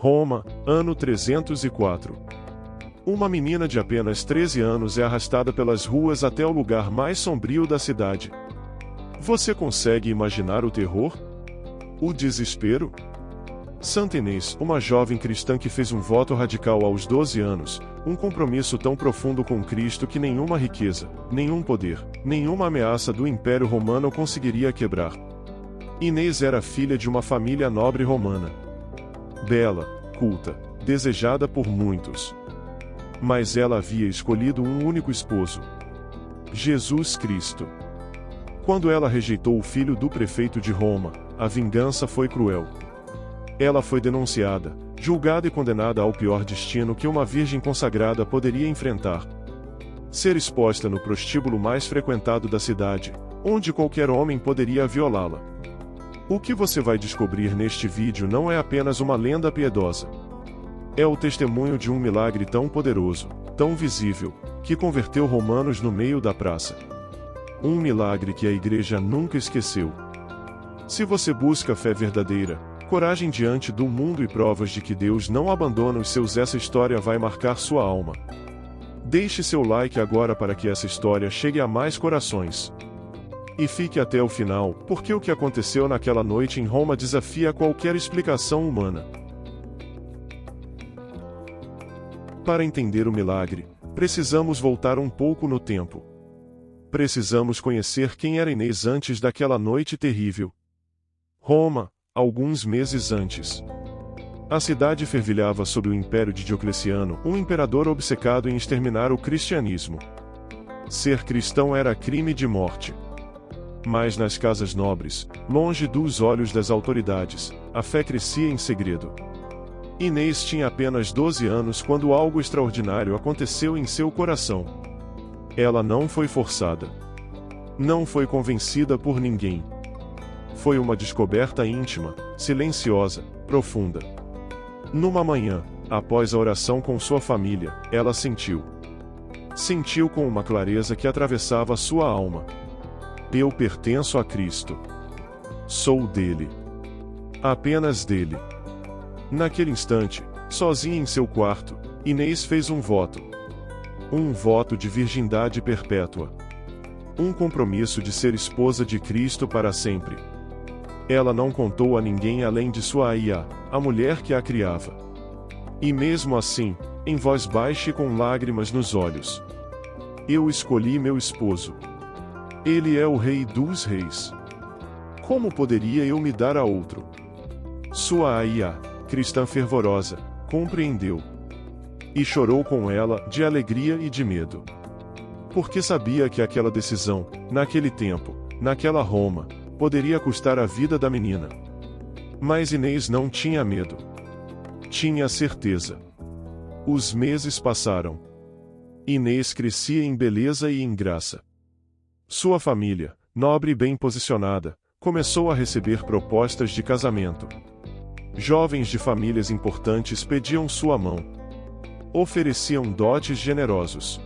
Roma, ano 304. Uma menina de apenas 13 anos é arrastada pelas ruas até o lugar mais sombrio da cidade. Você consegue imaginar o terror? O desespero? Santa Inês, uma jovem cristã que fez um voto radical aos 12 anos, um compromisso tão profundo com Cristo que nenhuma riqueza, nenhum poder, nenhuma ameaça do Império Romano conseguiria quebrar. Inês era filha de uma família nobre romana. Bela, culta, desejada por muitos. Mas ela havia escolhido um único esposo: Jesus Cristo. Quando ela rejeitou o filho do prefeito de Roma, a vingança foi cruel. Ela foi denunciada, julgada e condenada ao pior destino que uma virgem consagrada poderia enfrentar: ser exposta no prostíbulo mais frequentado da cidade, onde qualquer homem poderia violá-la. O que você vai descobrir neste vídeo não é apenas uma lenda piedosa. É o testemunho de um milagre tão poderoso, tão visível, que converteu romanos no meio da praça. Um milagre que a igreja nunca esqueceu. Se você busca fé verdadeira, coragem diante do mundo e provas de que Deus não abandona os seus, essa história vai marcar sua alma. Deixe seu like agora para que essa história chegue a mais corações. E fique até o final, porque o que aconteceu naquela noite em Roma desafia qualquer explicação humana. Para entender o milagre, precisamos voltar um pouco no tempo. Precisamos conhecer quem era Inês antes daquela noite terrível. Roma, alguns meses antes. A cidade fervilhava sob o império de Diocleciano, um imperador obcecado em exterminar o cristianismo. Ser cristão era crime de morte. Mas nas casas nobres, longe dos olhos das autoridades, a fé crescia em segredo. Inês tinha apenas 12 anos quando algo extraordinário aconteceu em seu coração. Ela não foi forçada. Não foi convencida por ninguém. Foi uma descoberta íntima, silenciosa, profunda. Numa manhã, após a oração com sua família, ela sentiu. Sentiu com uma clareza que atravessava sua alma: eu pertenço a Cristo. Sou dele. Apenas dele. Naquele instante, sozinha em seu quarto, Inês fez um voto. Um voto de virgindade perpétua. Um compromisso de ser esposa de Cristo para sempre. Ela não contou a ninguém além de sua aia, a mulher que a criava. E mesmo assim, em voz baixa e com lágrimas nos olhos: eu escolhi meu esposo. Ele é o Rei dos Reis. Como poderia eu me dar a outro? Sua aia, cristã fervorosa, compreendeu. E chorou com ela, de alegria e de medo. Porque sabia que aquela decisão, naquele tempo, naquela Roma, poderia custar a vida da menina. Mas Inês não tinha medo. Tinha certeza. Os meses passaram. Inês crescia em beleza e em graça. Sua família, nobre e bem posicionada, começou a receber propostas de casamento. Jovens de famílias importantes pediam sua mão. Ofereciam dotes generosos.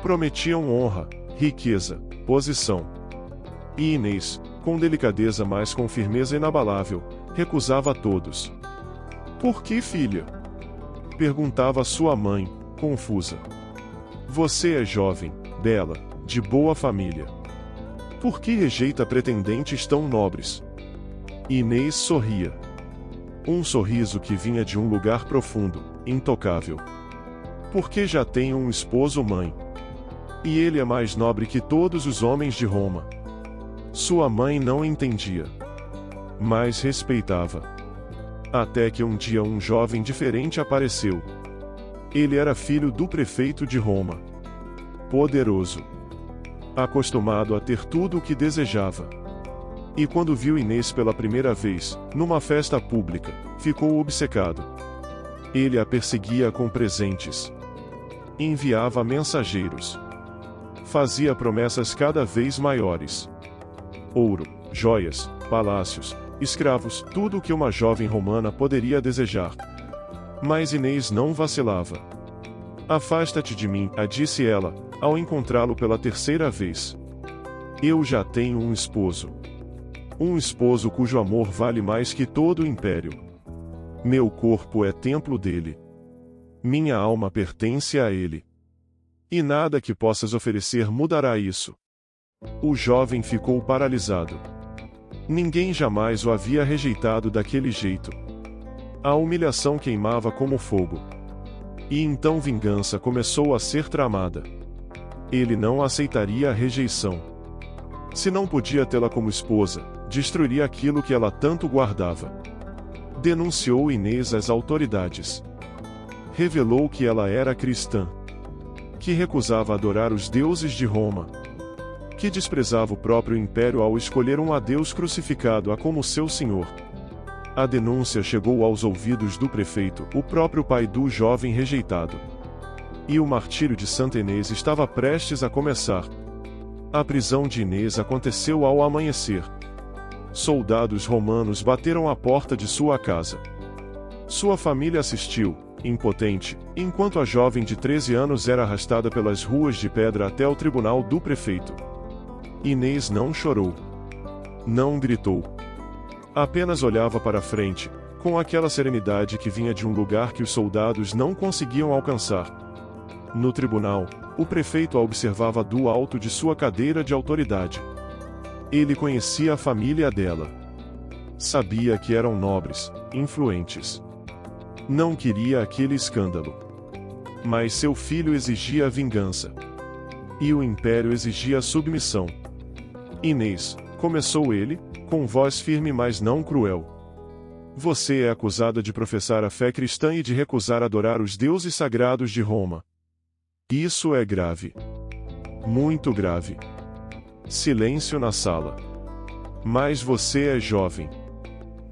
Prometiam honra, riqueza, posição. E Inês, com delicadeza mas com firmeza inabalável, recusava a todos. Por que, filha? Perguntava sua mãe, confusa. Você é jovem, bela, de boa família. Por que rejeita pretendentes tão nobres? Inês sorria. Um sorriso que vinha de um lugar profundo, intocável. Porque já tenho um esposo, mãe. E ele é mais nobre que todos os homens de Roma. Sua mãe não entendia, mas respeitava. Até que um dia um jovem diferente apareceu. Ele era filho do prefeito de Roma. Poderoso. Acostumado a ter tudo o que desejava. E quando viu Inês pela primeira vez, numa festa pública, ficou obcecado. Ele a perseguia com presentes. Enviava mensageiros. Fazia promessas cada vez maiores. Ouro, joias, palácios, escravos, tudo o que uma jovem romana poderia desejar. Mas Inês não vacilava. Afasta-te de mim, a disse ela, ao encontrá-lo pela terceira vez. Eu já tenho um esposo. Um esposo cujo amor vale mais que todo o império. Meu corpo é templo dele. Minha alma pertence a ele. E nada que possas oferecer mudará isso. O jovem ficou paralisado. Ninguém jamais o havia rejeitado daquele jeito. A humilhação queimava como fogo. E então vingança começou a ser tramada. Ele não aceitaria a rejeição. Se não podia tê-la como esposa, destruiria aquilo que ela tanto guardava. Denunciou Inês às autoridades. Revelou que ela era cristã. Que recusava adorar os deuses de Roma. Que desprezava o próprio império ao escolher um Deus crucificado como seu senhor. A denúncia chegou aos ouvidos do prefeito, o próprio pai do jovem rejeitado. E o martírio de Santa Inês estava prestes a começar. A prisão de Inês aconteceu ao amanhecer. Soldados romanos bateram à porta de sua casa. Sua família assistiu, impotente, enquanto a jovem de 13 anos era arrastada pelas ruas de pedra até o tribunal do prefeito. Inês não chorou. Não gritou. Apenas olhava para frente, com aquela serenidade que vinha de um lugar que os soldados não conseguiam alcançar. No tribunal, o prefeito a observava do alto de sua cadeira de autoridade. Ele conhecia a família dela. Sabia que eram nobres, influentes. Não queria aquele escândalo. Mas seu filho exigia vingança. E o império exigia submissão. Inês, começou ele, com voz firme mas não cruel. Você é acusada de professar a fé cristã e de recusar adorar os deuses sagrados de Roma. Isso é grave. Muito grave. Silêncio na sala. Mas você é jovem.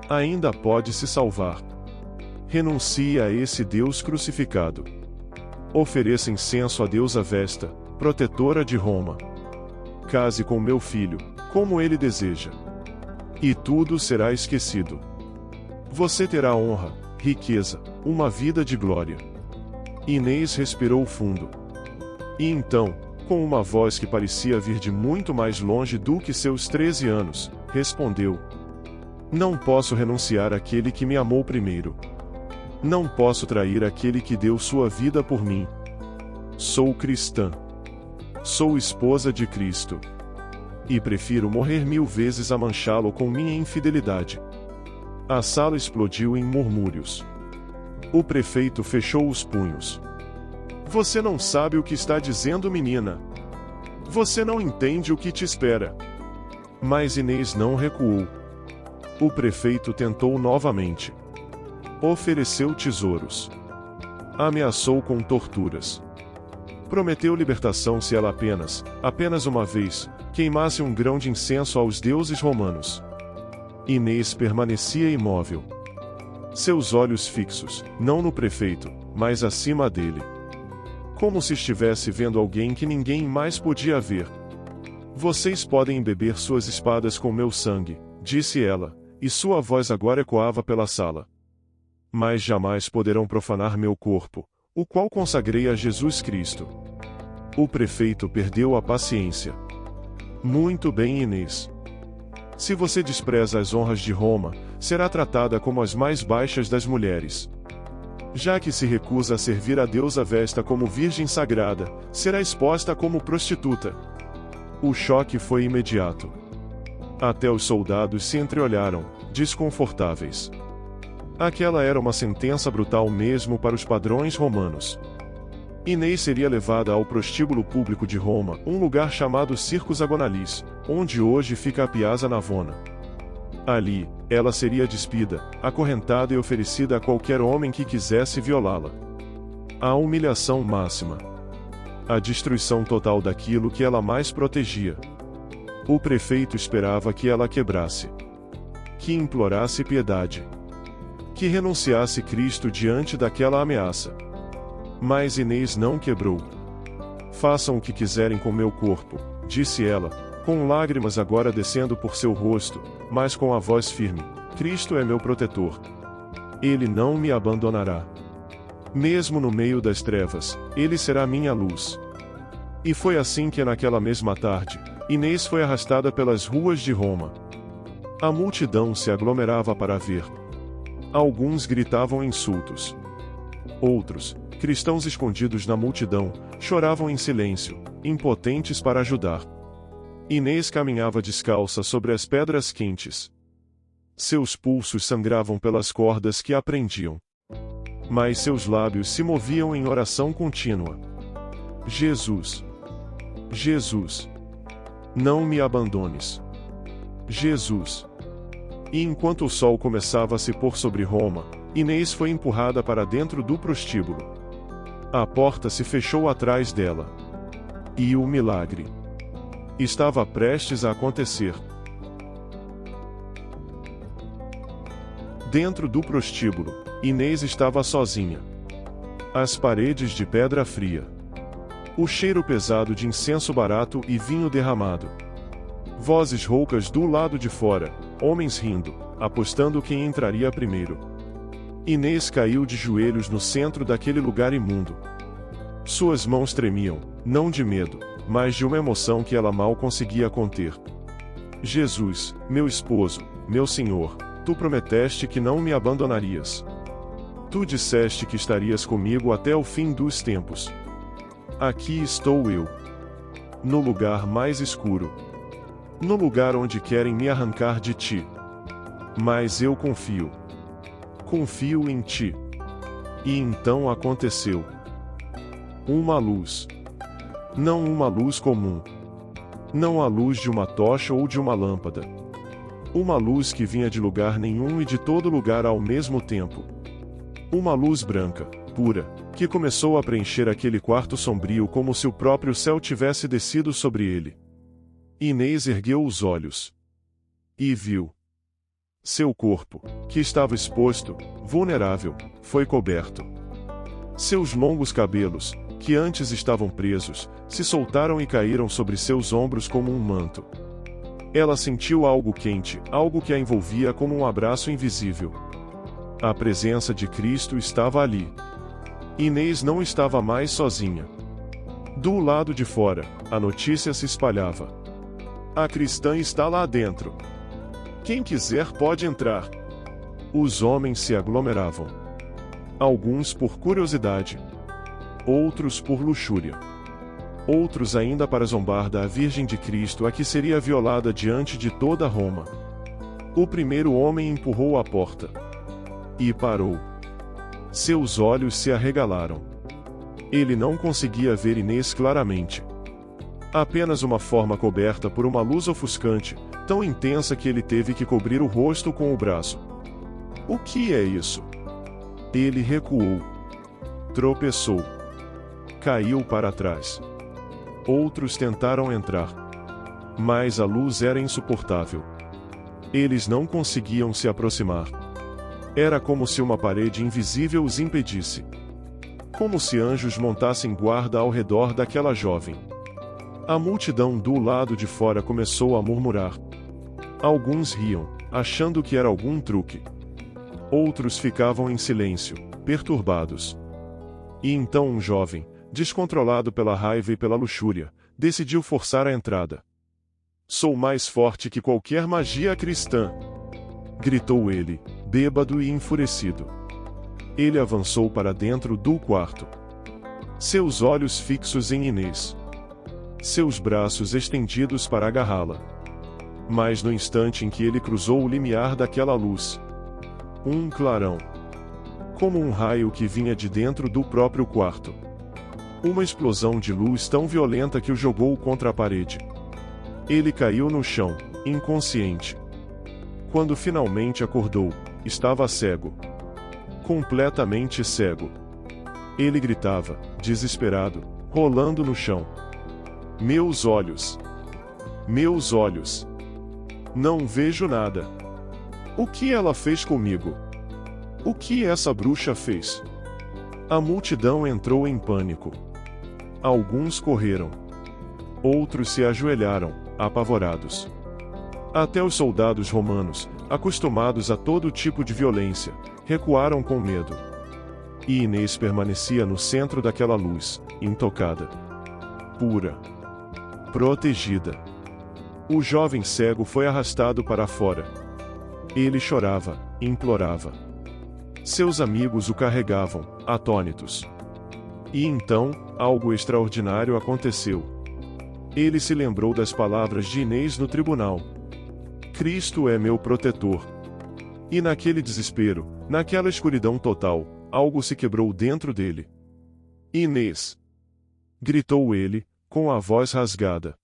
Ainda pode se salvar. Renuncie a esse Deus crucificado. Ofereça incenso à deusa Vesta, protetora de Roma. Case com meu filho, como ele deseja. E tudo será esquecido. Você terá honra, riqueza, uma vida de glória. Inês respirou fundo. E então, com uma voz que parecia vir de muito mais longe do que seus 13 anos, respondeu: Não posso renunciar àquele que me amou primeiro. Não posso trair aquele que deu sua vida por mim. Sou cristã. Sou esposa de Cristo. E prefiro morrer 1000 vezes a manchá-lo com minha infidelidade. A sala explodiu em murmúrios. O prefeito fechou os punhos. Você não sabe o que está dizendo, menina. Você não entende o que te espera. Mas Inês não recuou. O prefeito tentou novamente. Ofereceu tesouros. Ameaçou com torturas. Prometeu libertação se ela apenas uma vez, queimasse um grão de incenso aos deuses romanos. Inês permanecia imóvel. Seus olhos fixos, não no prefeito, mas acima dele. Como se estivesse vendo alguém que ninguém mais podia ver. Vocês podem beber suas espadas com meu sangue, disse ela, e sua voz agora ecoava pela sala. Mas jamais poderão profanar meu corpo, o qual consagrei a Jesus Cristo. O prefeito perdeu a paciência. Muito bem, Inês. Se você despreza as honras de Roma, será tratada como as mais baixas das mulheres. Já que se recusa a servir a deusa Vesta como virgem sagrada, será exposta como prostituta. O choque foi imediato. Até os soldados se entreolharam, desconfortáveis. Aquela era uma sentença brutal mesmo para os padrões romanos. Inês seria levada ao prostíbulo público de Roma, um lugar chamado Circus Agonalis, onde hoje fica a Piazza Navona. Ali, ela seria despida, acorrentada e oferecida a qualquer homem que quisesse violá-la. A humilhação máxima. A destruição total daquilo que ela mais protegia. O prefeito esperava que ela quebrasse. Que implorasse piedade. Que renunciasse Cristo diante daquela ameaça. Mas Inês não quebrou. Façam o que quiserem com meu corpo, disse ela, com lágrimas agora descendo por seu rosto, mas com a voz firme: Cristo é meu protetor. Ele não me abandonará. Mesmo no meio das trevas, ele será minha luz. E foi assim que naquela mesma tarde, Inês foi arrastada pelas ruas de Roma. A multidão se aglomerava para ver. Alguns gritavam insultos. Outros, cristãos escondidos na multidão, choravam em silêncio, impotentes para ajudar. Inês caminhava descalça sobre as pedras quentes. Seus pulsos sangravam pelas cordas que a prendiam. Mas seus lábios se moviam em oração contínua. Jesus. Jesus. Não me abandones. Jesus. E enquanto o sol começava a se pôr sobre Roma, Inês foi empurrada para dentro do prostíbulo. A porta se fechou atrás dela. E o milagre estava prestes a acontecer. Dentro do prostíbulo, Inês estava sozinha. As paredes de pedra fria. O cheiro pesado de incenso barato e vinho derramado. Vozes roucas do lado de fora, homens rindo, apostando quem entraria primeiro. Inês caiu de joelhos no centro daquele lugar imundo. Suas mãos tremiam, não de medo, mas de uma emoção que ela mal conseguia conter. Jesus, meu esposo, meu Senhor, tu prometeste que não me abandonarias. Tu disseste que estarias comigo até o fim dos tempos. Aqui estou eu. No lugar mais escuro. No lugar onde querem me arrancar de ti. Mas eu confio. Confio em ti. E então aconteceu. Uma luz. Não uma luz comum. Não a luz de uma tocha ou de uma lâmpada. Uma luz que vinha de lugar nenhum e de todo lugar ao mesmo tempo. Uma luz branca, pura, que começou a preencher aquele quarto sombrio como se o próprio céu tivesse descido sobre ele. Inês ergueu os olhos. E viu. Seu corpo, que estava exposto, vulnerável, foi coberto. Seus longos cabelos, que antes estavam presos, se soltaram e caíram sobre seus ombros como um manto. Ela sentiu algo quente, algo que a envolvia como um abraço invisível. A presença de Cristo estava ali. Inês não estava mais sozinha. Do lado de fora, a notícia se espalhava. A cristã está lá dentro. Quem quiser pode entrar. Os homens se aglomeravam. Alguns por curiosidade. Outros por luxúria. Outros ainda para zombar da Virgem de Cristo a que seria violada diante de toda Roma. O primeiro homem empurrou a porta. E parou. Seus olhos se arregalaram. Ele não conseguia ver Inês claramente. Apenas uma forma coberta por uma luz ofuscante, tão intensa que ele teve que cobrir o rosto com o braço. O que é isso? Ele recuou. Tropeçou. Caiu para trás. Outros tentaram entrar. Mas a luz era insuportável. Eles não conseguiam se aproximar. Era como se uma parede invisível os impedisse. Como se anjos montassem guarda ao redor daquela jovem. A multidão do lado de fora começou a murmurar. Alguns riam, achando que era algum truque. Outros ficavam em silêncio, perturbados. E então um jovem, descontrolado pela raiva e pela luxúria, decidiu forçar a entrada. Sou mais forte que qualquer magia cristã! Gritou ele, bêbado e enfurecido. Ele avançou para dentro do quarto. Seus olhos fixos em Inês. Seus braços estendidos para agarrá-la. Mas no instante em que ele cruzou o limiar daquela luz, um clarão. Como um raio que vinha de dentro do próprio quarto. Uma explosão de luz tão violenta que o jogou contra a parede. Ele caiu no chão, inconsciente. Quando finalmente acordou, estava cego. Completamente cego. Ele gritava, desesperado, rolando no chão. Meus olhos! Meus olhos! Não vejo nada. O que ela fez comigo? O que essa bruxa fez? A multidão entrou em pânico. Alguns correram. Outros se ajoelharam, apavorados. Até os soldados romanos, acostumados a todo tipo de violência, recuaram com medo. E Inês permanecia no centro daquela luz, intocada. Pura. Protegida. O jovem cego foi arrastado para fora. Ele chorava, implorava. Seus amigos o carregavam, atônitos. E então, algo extraordinário aconteceu. Ele se lembrou das palavras de Inês no tribunal. Cristo é meu protetor. E naquele desespero, naquela escuridão total, algo se quebrou dentro dele. Inês! Gritou ele, com a voz rasgada.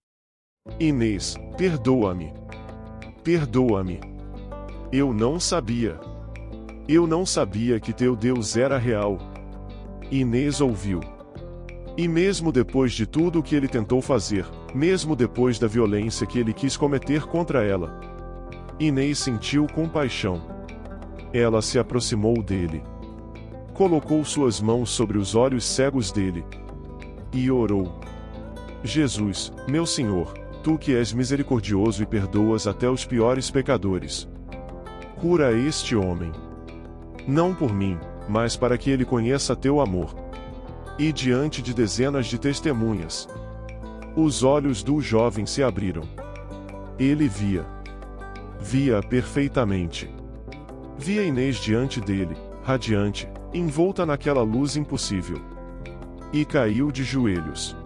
Inês, perdoa-me. Perdoa-me. Eu não sabia. Eu não sabia que teu Deus era real. Inês ouviu. E mesmo depois de tudo o que ele tentou fazer, mesmo depois da violência que ele quis cometer contra ela, Inês sentiu compaixão. Ela se aproximou dele. Colocou suas mãos sobre os olhos cegos dele. E orou. Jesus, meu Senhor, tu que és misericordioso e perdoas até os piores pecadores. Cura este homem. Não por mim, mas para que ele conheça teu amor. E diante de dezenas de testemunhas, os olhos do jovem se abriram. Ele via. Via perfeitamente. Via Inês diante dele, radiante, envolta naquela luz impossível. E caiu de joelhos.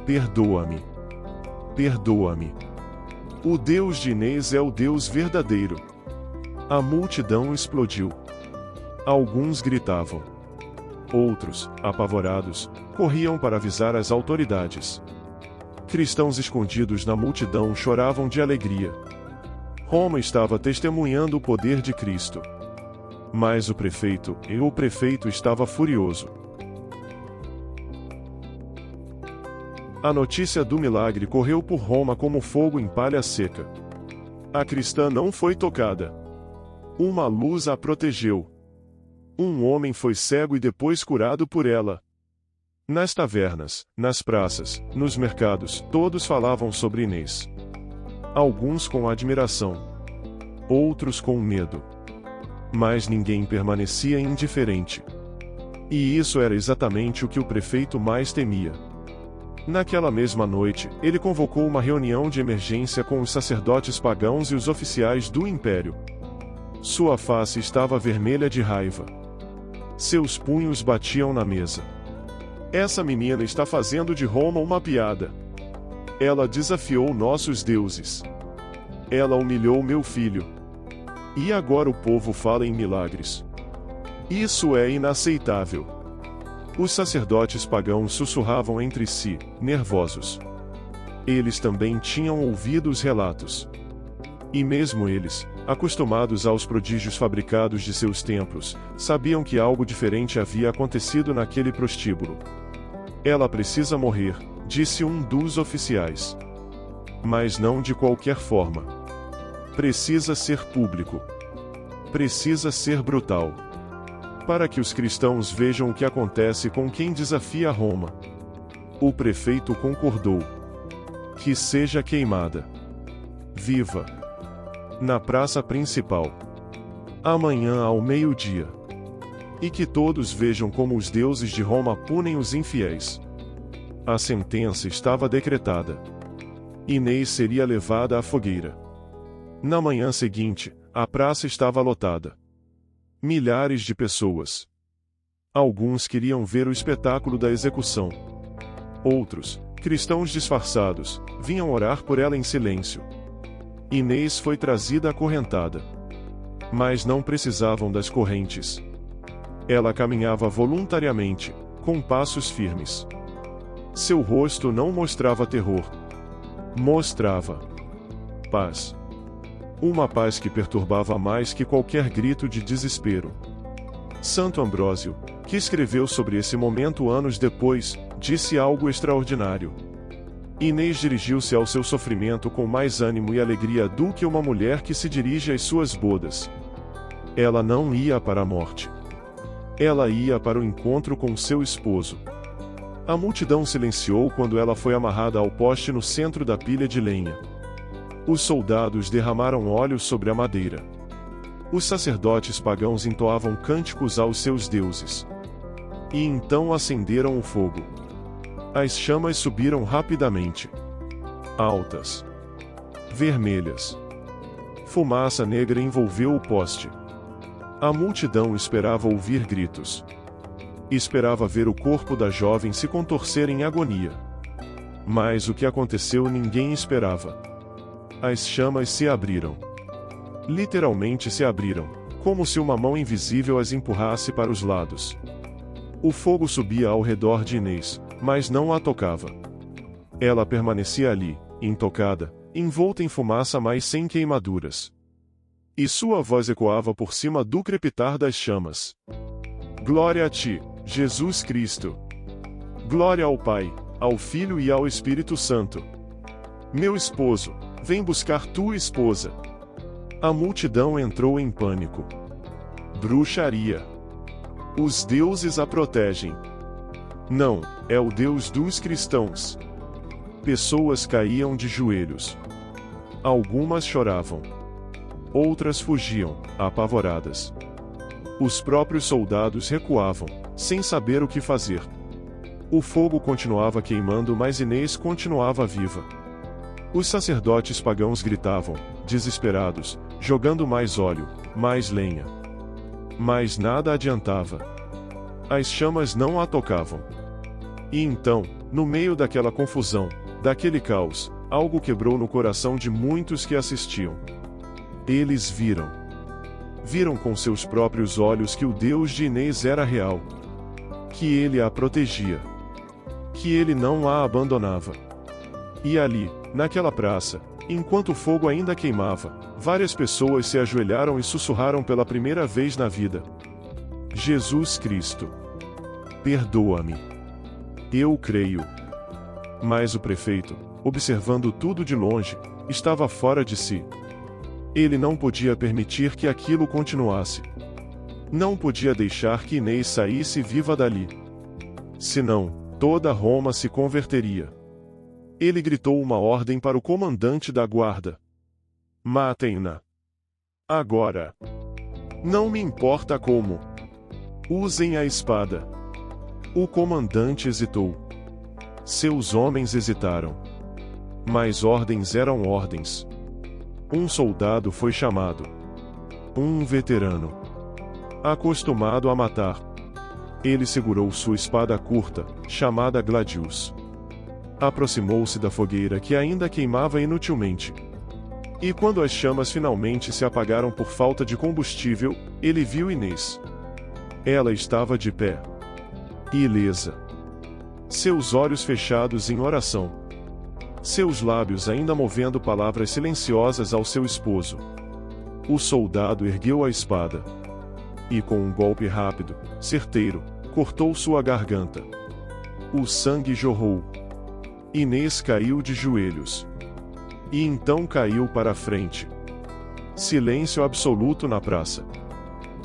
Perdoa-me. Perdoa-me. O Deus de Inês é o Deus verdadeiro. A multidão explodiu. Alguns gritavam. Outros, apavorados, corriam para avisar as autoridades. Cristãos escondidos na multidão choravam de alegria. Roma estava testemunhando o poder de Cristo. Mas o prefeito estava furioso. A notícia do milagre correu por Roma como fogo em palha seca. A cristã não foi tocada. Uma luz a protegeu. Um homem foi cego e depois curado por ela. Nas tavernas, nas praças, nos mercados, todos falavam sobre Inês. Alguns com admiração. Outros com medo. Mas ninguém permanecia indiferente. E isso era exatamente o que o prefeito mais temia. Naquela mesma noite, ele convocou uma reunião de emergência com os sacerdotes pagãos e os oficiais do império. Sua face estava vermelha de raiva. Seus punhos batiam na mesa. Essa menina está fazendo de Roma uma piada. Ela desafiou nossos deuses. Ela humilhou meu filho. E agora o povo fala em milagres. Isso é inaceitável. Os sacerdotes pagãos sussurravam entre si, nervosos. Eles também tinham ouvido os relatos. E mesmo eles, acostumados aos prodígios fabricados de seus templos, sabiam que algo diferente havia acontecido naquele prostíbulo. Ela precisa morrer, disse um dos oficiais. Mas não de qualquer forma. Precisa ser público. Precisa ser brutal. Para que os cristãos vejam o que acontece com quem desafia Roma. O prefeito concordou. Que seja queimada. Viva! Na praça principal. Amanhã ao meio-dia. E que todos vejam como os deuses de Roma punem os infiéis. A sentença estava decretada. Inês seria levada à fogueira. Na manhã seguinte, a praça estava lotada. Milhares de pessoas. Alguns queriam ver o espetáculo da execução. Outros, cristãos disfarçados, vinham orar por ela em silêncio. Inês foi trazida acorrentada. Mas não precisavam das correntes. Ela caminhava voluntariamente, com passos firmes. Seu rosto não mostrava terror. Mostrava paz. Uma paz que perturbava mais que qualquer grito de desespero. Santo Ambrósio, que escreveu sobre esse momento anos depois, disse algo extraordinário. Inês dirigiu-se ao seu sofrimento com mais ânimo e alegria do que uma mulher que se dirige às suas bodas. Ela não ia para a morte. Ela ia para o encontro com seu esposo. A multidão silenciou quando ela foi amarrada ao poste no centro da pilha de lenha. Os soldados derramaram óleo sobre a madeira. Os sacerdotes pagãos entoavam cânticos aos seus deuses. E então acenderam o fogo. As chamas subiram rapidamente. Altas. Vermelhas. Fumaça negra envolveu o poste. A multidão esperava ouvir gritos. Esperava ver o corpo da jovem se contorcer em agonia. Mas o que aconteceu ninguém esperava. As chamas se abriram. Literalmente se abriram, como se uma mão invisível as empurrasse para os lados. O fogo subia ao redor de Inês, mas não a tocava. Ela permanecia ali, intocada, envolta em fumaça, mas sem queimaduras. E sua voz ecoava por cima do crepitar das chamas. Glória a ti, Jesus Cristo! Glória ao Pai, ao Filho e ao Espírito Santo! Meu esposo, vem buscar tua esposa! A multidão entrou em pânico. Bruxaria! Os deuses a protegem! Não, é o Deus dos cristãos! Pessoas caíam de joelhos. Algumas choravam. Outras fugiam, apavoradas. Os próprios soldados recuavam, sem saber o que fazer. O fogo continuava queimando, mas Inês continuava viva. Os sacerdotes pagãos gritavam, desesperados, jogando mais óleo, mais lenha. Mas nada adiantava. As chamas não a tocavam. E então, no meio daquela confusão, daquele caos, algo quebrou no coração de muitos que assistiam. Eles viram. Viram com seus próprios olhos que o Deus de Inês era real. Que ele a protegia. Que ele não a abandonava. E ali, naquela praça, enquanto o fogo ainda queimava, várias pessoas se ajoelharam e sussurraram pela primeira vez na vida: Jesus Cristo, perdoa-me. Eu creio. Mas o prefeito, observando tudo de longe, estava fora de si. Ele não podia permitir que aquilo continuasse. Não podia deixar que Inês saísse viva dali. Senão, toda Roma se converteria. Ele gritou uma ordem para o comandante da guarda: matem-na. Agora. Não me importa como. Usem a espada. O comandante hesitou. Seus homens hesitaram. Mas ordens eram ordens. Um soldado foi chamado. Um veterano. Acostumado a matar. Ele segurou sua espada curta, chamada Gladius. Aproximou-se da fogueira que ainda queimava inutilmente. E quando as chamas finalmente se apagaram por falta de combustível, ele viu Inês. Ela estava de pé. Ilesa. Seus olhos fechados em oração. Seus lábios ainda movendo palavras silenciosas ao seu esposo. O soldado ergueu a espada. E com um golpe rápido, certeiro, cortou sua garganta. O sangue jorrou. Inês caiu de joelhos. E então caiu para a frente. Silêncio absoluto na praça.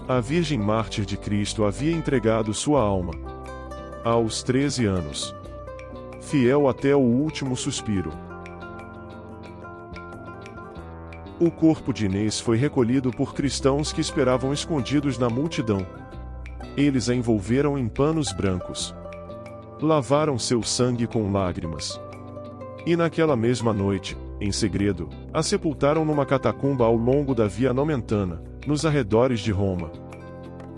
A Virgem Mártir de Cristo havia entregado sua alma. Aos 13 anos. Fiel até o último suspiro. O corpo de Inês foi recolhido por cristãos que esperavam escondidos na multidão. Eles a envolveram em panos brancos. Lavaram seu sangue com lágrimas. E naquela mesma noite, em segredo, a sepultaram numa catacumba ao longo da Via Nomentana, nos arredores de Roma.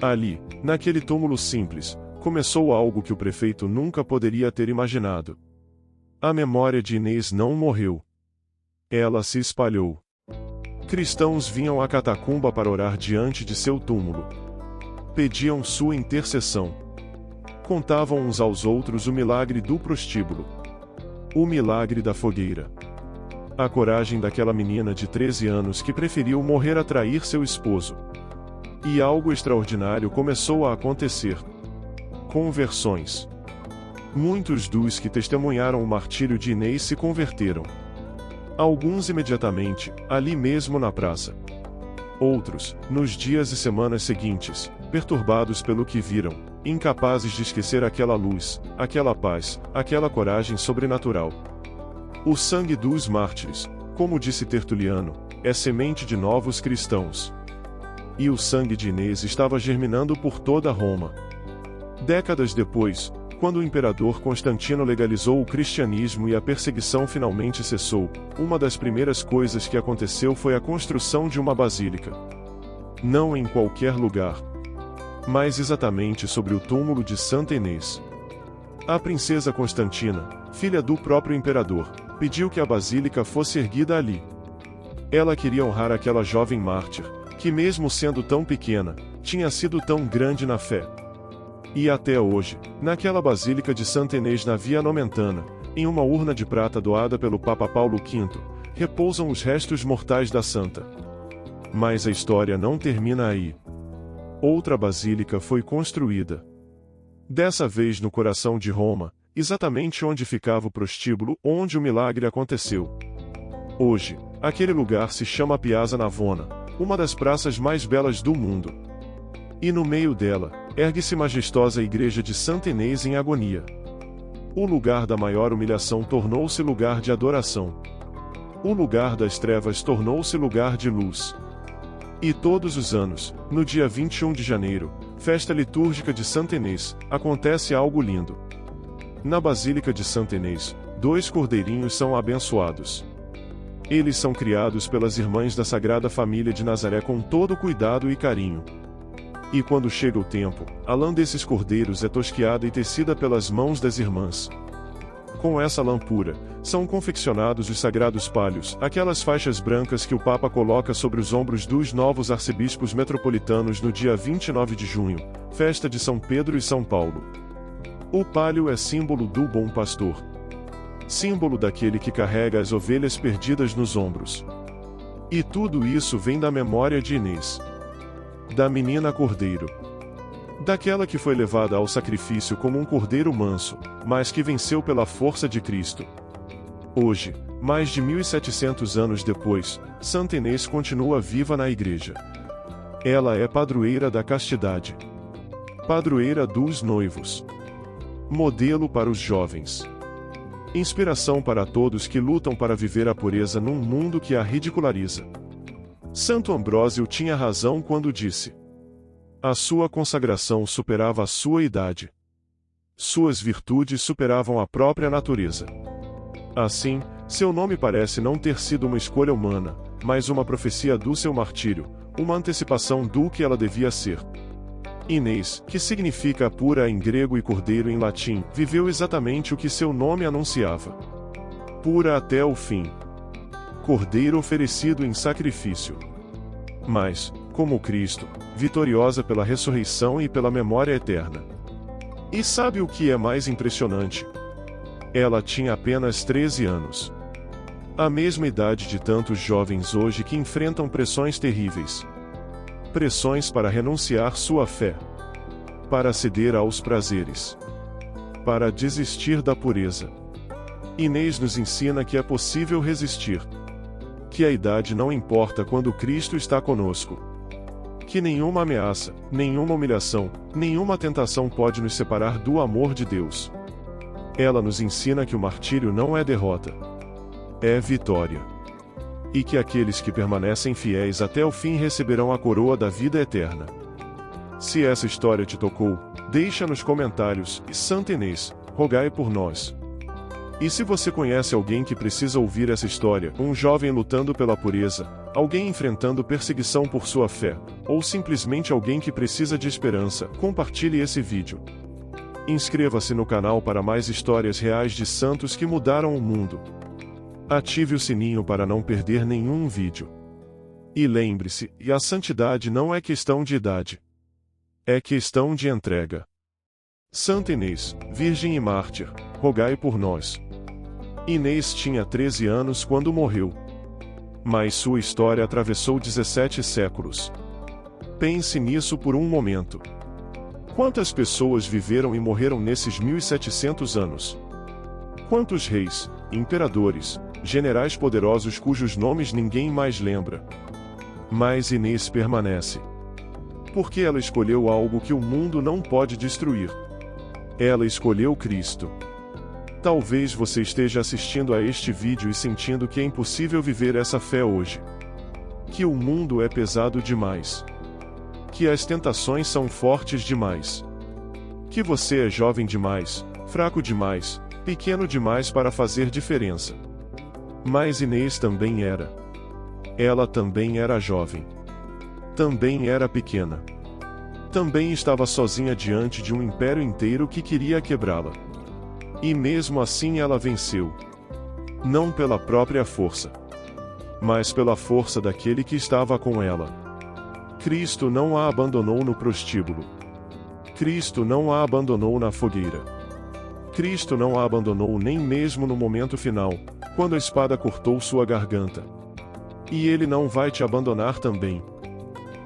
Ali, naquele túmulo simples, começou algo que o prefeito nunca poderia ter imaginado. A memória de Inês não morreu. Ela se espalhou. Cristãos vinham à catacumba para orar diante de seu túmulo. Pediam sua intercessão. Contavam uns aos outros o milagre do prostíbulo. O milagre da fogueira. A coragem daquela menina de 13 anos que preferiu morrer a trair seu esposo. E algo extraordinário começou a acontecer. Conversões. Muitos dos que testemunharam o martírio de Inês se converteram. Alguns imediatamente, ali mesmo na praça. Outros, nos dias e semanas seguintes, perturbados pelo que viram, incapazes de esquecer aquela luz, aquela paz, aquela coragem sobrenatural. O sangue dos mártires, como disse Tertuliano, é semente de novos cristãos. E o sangue de Inês estava germinando por toda Roma. Décadas depois, quando o imperador Constantino legalizou o cristianismo e a perseguição finalmente cessou, uma das primeiras coisas que aconteceu foi a construção de uma basílica. Não em qualquer lugar, mas exatamente sobre o túmulo de Santa Inês. A princesa Constantina, filha do próprio imperador, pediu que a basílica fosse erguida ali. Ela queria honrar aquela jovem mártir, que mesmo sendo tão pequena, tinha sido tão grande na fé. E até hoje, naquela basílica de Santa Inês na Via Nomentana, em uma urna de prata doada pelo Papa Paulo V, repousam os restos mortais da santa. Mas a história não termina aí. Outra basílica foi construída. Dessa vez no coração de Roma, exatamente onde ficava o prostíbulo onde o milagre aconteceu. Hoje, aquele lugar se chama Piazza Navona, uma das praças mais belas do mundo. E no meio dela, ergue-se majestosa igreja de Santa Inês em agonia. O lugar da maior humilhação tornou-se lugar de adoração. O lugar das trevas tornou-se lugar de luz. E todos os anos, no dia 21 de janeiro, festa litúrgica de Santa Inês, acontece algo lindo. Na Basílica de Santa Inês, 2 cordeirinhos são abençoados. Eles são criados pelas irmãs da Sagrada Família de Nazaré com todo cuidado e carinho. E quando chega o tempo, a lã desses cordeiros é tosquiada e tecida pelas mãos das irmãs. Com essa lã pura, são confeccionados os sagrados palhos, aquelas faixas brancas que o Papa coloca sobre os ombros dos novos arcebispos metropolitanos no dia 29 de junho, festa de São Pedro e São Paulo. O palio é símbolo do bom pastor. Símbolo daquele que carrega as ovelhas perdidas nos ombros. E tudo isso vem da memória de Inês. Da menina cordeiro. Daquela que foi levada ao sacrifício como um cordeiro manso, mas que venceu pela força de Cristo. Hoje, mais de 1700 anos depois, Santa Inês continua viva na igreja. Ela é padroeira da castidade. Padroeira dos noivos. Modelo para os jovens. Inspiração para todos que lutam para viver a pureza num mundo que a ridiculariza. Santo Ambrósio tinha razão quando disse: a sua consagração superava a sua idade. Suas virtudes superavam a própria natureza. Assim, seu nome parece não ter sido uma escolha humana, mas uma profecia do seu martírio, uma antecipação do que ela devia ser. Inês, que significa pura em grego e cordeiro em latim, viveu exatamente o que seu nome anunciava. Pura até o fim. Cordeiro oferecido em sacrifício. Mas, como Cristo, vitoriosa pela ressurreição e pela memória eterna. E sabe o que é mais impressionante? Ela tinha apenas 13 anos. A mesma idade de tantos jovens hoje que enfrentam pressões terríveis. Pressões para renunciar sua fé. Para ceder aos prazeres. Para desistir da pureza. Inês nos ensina que é possível resistir. Que a idade não importa quando Cristo está conosco. Que nenhuma ameaça, nenhuma humilhação, nenhuma tentação pode nos separar do amor de Deus. Ela nos ensina que o martírio não é derrota. É vitória. E que aqueles que permanecem fiéis até o fim receberão a coroa da vida eterna. Se essa história te tocou, deixa nos comentários, e Santa Inês, rogai por nós. E se você conhece alguém que precisa ouvir essa história, um jovem lutando pela pureza, alguém enfrentando perseguição por sua fé, ou simplesmente alguém que precisa de esperança, compartilhe esse vídeo. Inscreva-se no canal para mais histórias reais de santos que mudaram o mundo. Ative o sininho para não perder nenhum vídeo. E lembre-se, a santidade não é questão de idade. É questão de entrega. Santa Inês, Virgem e Mártir, rogai por nós. Inês tinha 13 anos quando morreu. Mas sua história atravessou 17 séculos. Pense nisso por um momento. Quantas pessoas viveram e morreram nesses 1700 anos? Quantos reis, imperadores, generais poderosos cujos nomes ninguém mais lembra? Mas Inês permanece. Porque ela escolheu algo que o mundo não pode destruir. Ela escolheu Cristo. Talvez você esteja assistindo a este vídeo e sentindo que é impossível viver essa fé hoje. Que o mundo é pesado demais. Que as tentações são fortes demais. Que você é jovem demais, fraco demais, pequeno demais para fazer diferença. Mas Inês também era. Ela também era jovem. Também era pequena. Também estava sozinha diante de um império inteiro que queria quebrá-la. E mesmo assim ela venceu. Não pela própria força, mas pela força daquele que estava com ela. Cristo não a abandonou no prostíbulo. Cristo não a abandonou na fogueira. Cristo não a abandonou nem mesmo no momento final, quando a espada cortou sua garganta. E Ele não vai te abandonar também.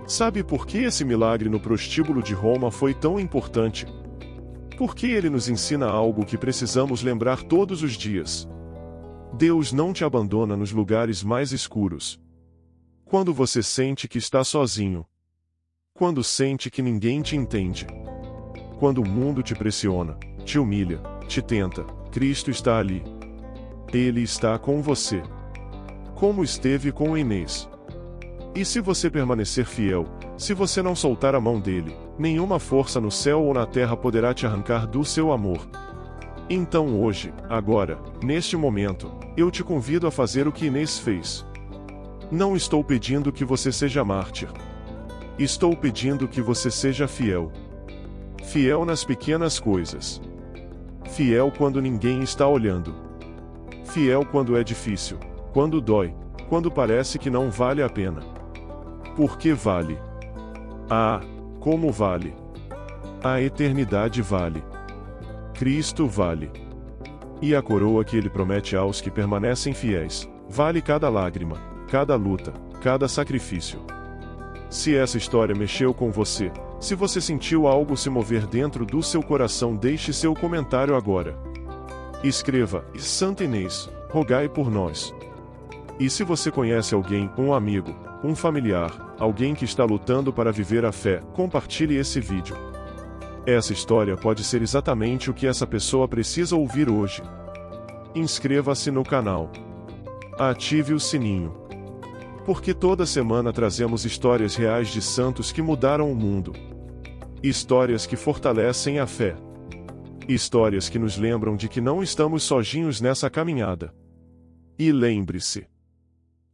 Sabe por que esse milagre no prostíbulo de Roma foi tão importante? Porque ele nos ensina algo que precisamos lembrar todos os dias. Deus não te abandona nos lugares mais escuros. Quando você sente que está sozinho. Quando sente que ninguém te entende. Quando o mundo te pressiona, te humilha, te tenta, Cristo está ali. Ele está com você. Como esteve com Inês. E se você permanecer fiel, se você não soltar a mão dele, nenhuma força no céu ou na terra poderá te arrancar do seu amor. Então hoje, agora, neste momento, eu te convido a fazer o que Inês fez. Não estou pedindo que você seja mártir. Estou pedindo que você seja fiel. Fiel nas pequenas coisas. Fiel quando ninguém está olhando. Fiel quando é difícil, quando dói, quando parece que não vale a pena. Porque vale. Ah, como vale. A eternidade vale. Cristo vale. E a coroa que ele promete aos que permanecem fiéis, vale cada lágrima, cada luta, cada sacrifício. Se essa história mexeu com você, se você sentiu algo se mover dentro do seu coração, deixe seu comentário agora. Escreva: Santa Inês, rogai por nós. E se você conhece alguém, um amigo, um familiar, alguém que está lutando para viver a fé, compartilhe esse vídeo. Essa história pode ser exatamente o que essa pessoa precisa ouvir hoje. Inscreva-se no canal. Ative o sininho. Porque toda semana trazemos histórias reais de santos que mudaram o mundo. Histórias que fortalecem a fé. Histórias que nos lembram de que não estamos sozinhos nessa caminhada. E lembre-se: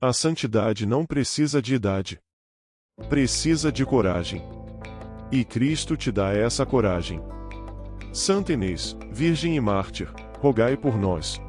a santidade não precisa de idade. Precisa de coragem. E Cristo te dá essa coragem. Santa Inês, Virgem e Mártir, rogai por nós.